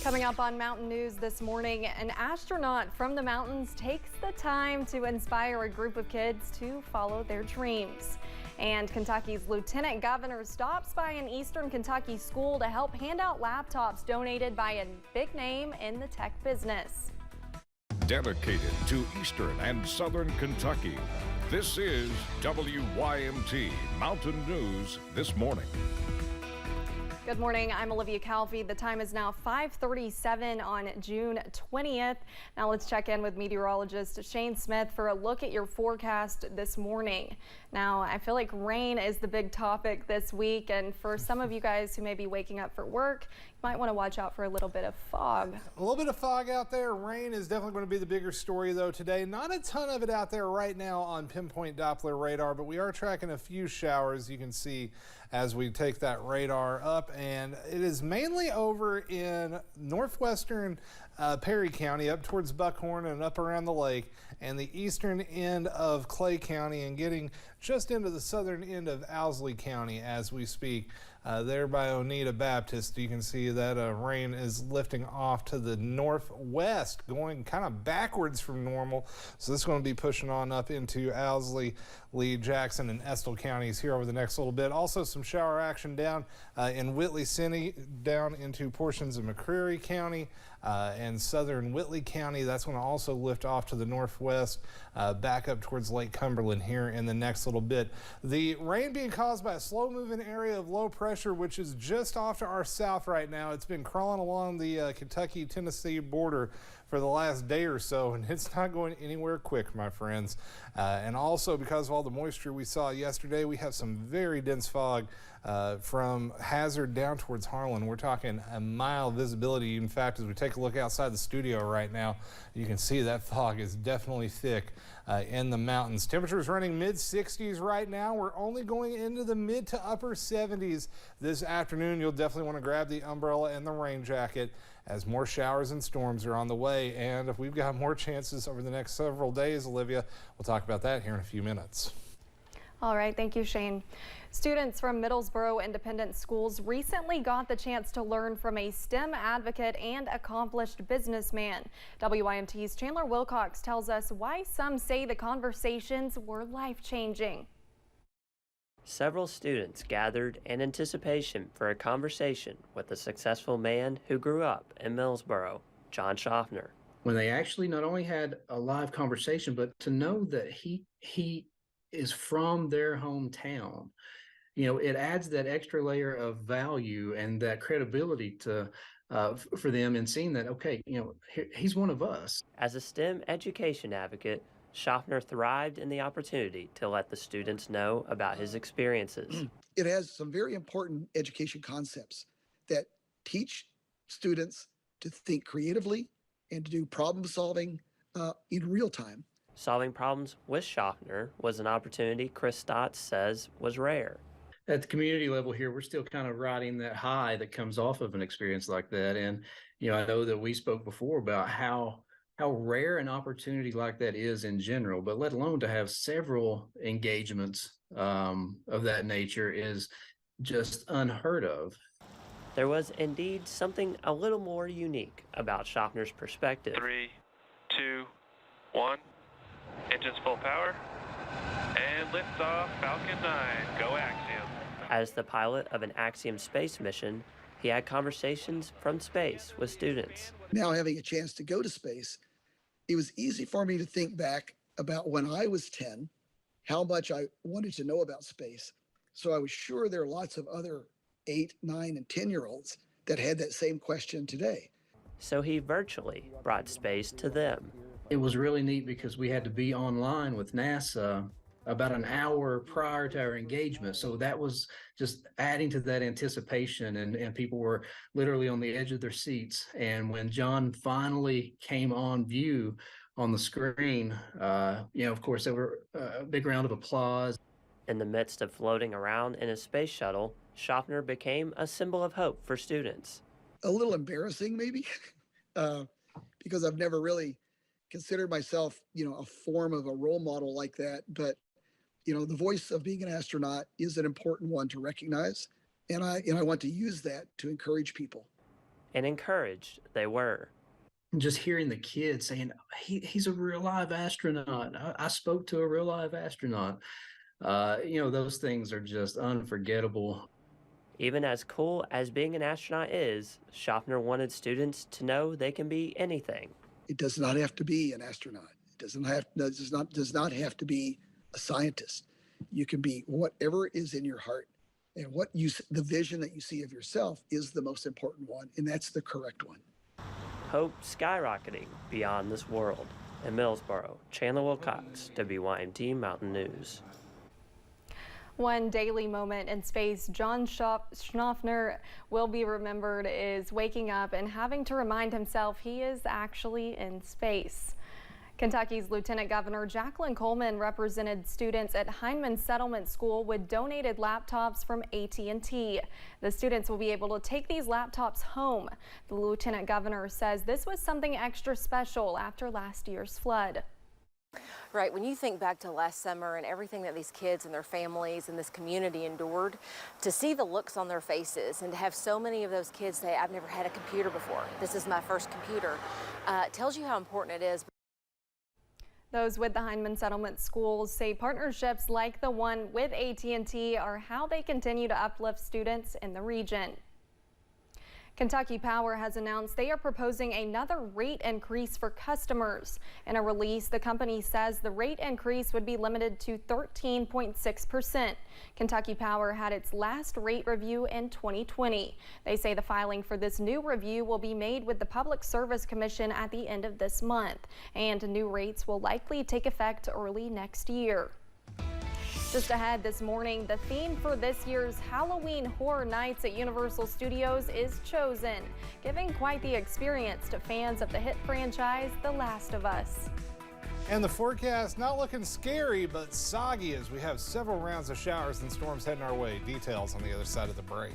Coming up on Mountain News this morning, an astronaut from the mountains takes the time to inspire a group of kids to follow their dreams. And Kentucky's lieutenant governor stops by an eastern Kentucky school to help hand out laptops donated by a big name in the tech business. Dedicated to eastern and southern Kentucky, this is WYMT Mountain News this morning. Good morning, I'm Olivia Calvi. The time is now 5:37 on June 20th. Now let's check in with meteorologist Shane Smith for a look at your forecast this morning. Now I feel like rain is the big topic this week, and for some of you guys who may be waking up for work, you might want to watch out for a little bit of fog. A little bit of fog out there. Rain is definitely going to be the bigger story though today. Not a ton of it out there right now on pinpoint Doppler radar, but we are tracking a few showers, you can see as we take that radar up, and it is mainly over in northwestern Perry County up towards Buckhorn and up around the lake, and the eastern end of Clay County and getting just into the southern end of Owsley County as we speak. There by Oneida Baptist, you can see that rain is lifting off to the northwest, going kind of backwards from normal. So this is going to be pushing on up into Owsley, Lee, Jackson, and Estill counties here over the next little bit. Also some shower action down in Whitley City, down into portions of McCreary County and southern Whitley County. That's going to also lift off to the northwest, back up towards Lake Cumberland here in the next little bit. The rain being caused by a slow moving area of low pressure, which is just off to our south right now. It's been crawling along the Kentucky-Tennessee border for the last day or so, and it's not going anywhere quick, my friends. And also because of all the moisture we saw yesterday, we have some very dense fog from Hazard down towards Harlan. We're talking a mile visibility. In fact, as we take a look outside the studio right now, you can see that fog is definitely thick in the mountains. Temperatures running mid-60s right now. We're only going into the mid to upper 70s this afternoon. You'll definitely want to grab the umbrella and the rain jacket as more showers and storms are on the way. And if we've got more chances over the next several days, Olivia, we'll talk about that here in a few minutes. All right, thank you, Shane. Students from Middlesboro Independent Schools recently got the chance to learn from a STEM advocate and accomplished businessman. WYMT's Chandler Wilcox tells us why some say the conversations were life-changing. Several students gathered in anticipation for a conversation with a successful man who grew up in Middlesboro, John Schaffner. When they actually not only had a live conversation, but to know that he is from their hometown, you know, it adds that extra layer of value and that credibility to for them in seeing that, okay, you know, he's one of us. As a STEM education advocate, Schaffner thrived in the opportunity to let the students know about his experiences. It has some very important education concepts that teach students to think creatively and to do problem solving in real time. Solving problems with Schaffner was an opportunity Chris Stotts says was rare. At the community level here, we're still kind of riding that high that comes off of an experience like that. And, you know, I know that we spoke before about how rare an opportunity like that is in general, but let alone to have several engagements of that nature is just unheard of. There was indeed something a little more unique about Schaffner's perspective. 3, 2, 1. Engines full power. And liftoff, Falcon 9. Go Axiom. As the pilot of an Axiom space mission, he had conversations from space with students. Now having a chance to go to space, it was easy for me to think back about when I was 10, how much I wanted to know about space. So I was sure there are lots of other 8, 9, and 10-year-olds that had that same question today. So he virtually brought space to them. It was really neat because we had to be online with NASA about an hour prior to our engagement. So that was just adding to that anticipation, and people were literally on the edge of their seats. And when John finally came on view on the screen, you know, of course, there were a big round of applause. In the midst of floating around in a space shuttle, Schaffner became a symbol of hope for students. A little embarrassing, maybe, because I've never really considered myself, you know, a form of a role model like that. But you know, the voice of being an astronaut is an important one to recognize. And I want to use that to encourage people. and encouraged they were. Just hearing the kids saying, he's a real live astronaut. I spoke to a real live astronaut. Those things are just unforgettable. Even as cool as being an astronaut is, Schaffner wanted students to know they can be anything. It does not have to be an astronaut. It does not have to be a scientist. You can be whatever is in your heart, and the vision that you see of yourself is the most important one, and that's the correct one. Hope skyrocketing beyond this world. In Millsboro, Chandler Wilcox, WYMT Mountain News. One daily moment in space John Schaffner will be remembered is waking up and having to remind himself he is actually in space. Kentucky's Lieutenant Governor Jacqueline Coleman represented students at Heinemann Settlement School with donated laptops from AT&T. The students will be able to take these laptops home. The Lieutenant Governor says this was something extra special after last year's flood. Right, when you think back to last summer and everything that these kids and their families and this community endured, to see the looks on their faces and to have so many of those kids say, I've never had a computer before, this is my first computer, tells you how important it is. Those with the Heinemann Settlement Schools say partnerships like the one with AT&T are how they continue to uplift students in the region. Kentucky Power has announced they are proposing another rate increase for customers. In a release, the company says the rate increase would be limited to 13.6%. Kentucky Power had its last rate review in 2020. They say the filing for this new review will be made with the Public Service Commission at the end of this month, and new rates will likely take effect early next year. Just ahead this morning, the theme for this year's Halloween Horror Nights at Universal Studios is chosen, giving quite the experience to fans of the hit franchise The Last of Us. And the forecast not looking scary, but soggy as we have several rounds of showers and storms heading our way. Details on the other side of the break.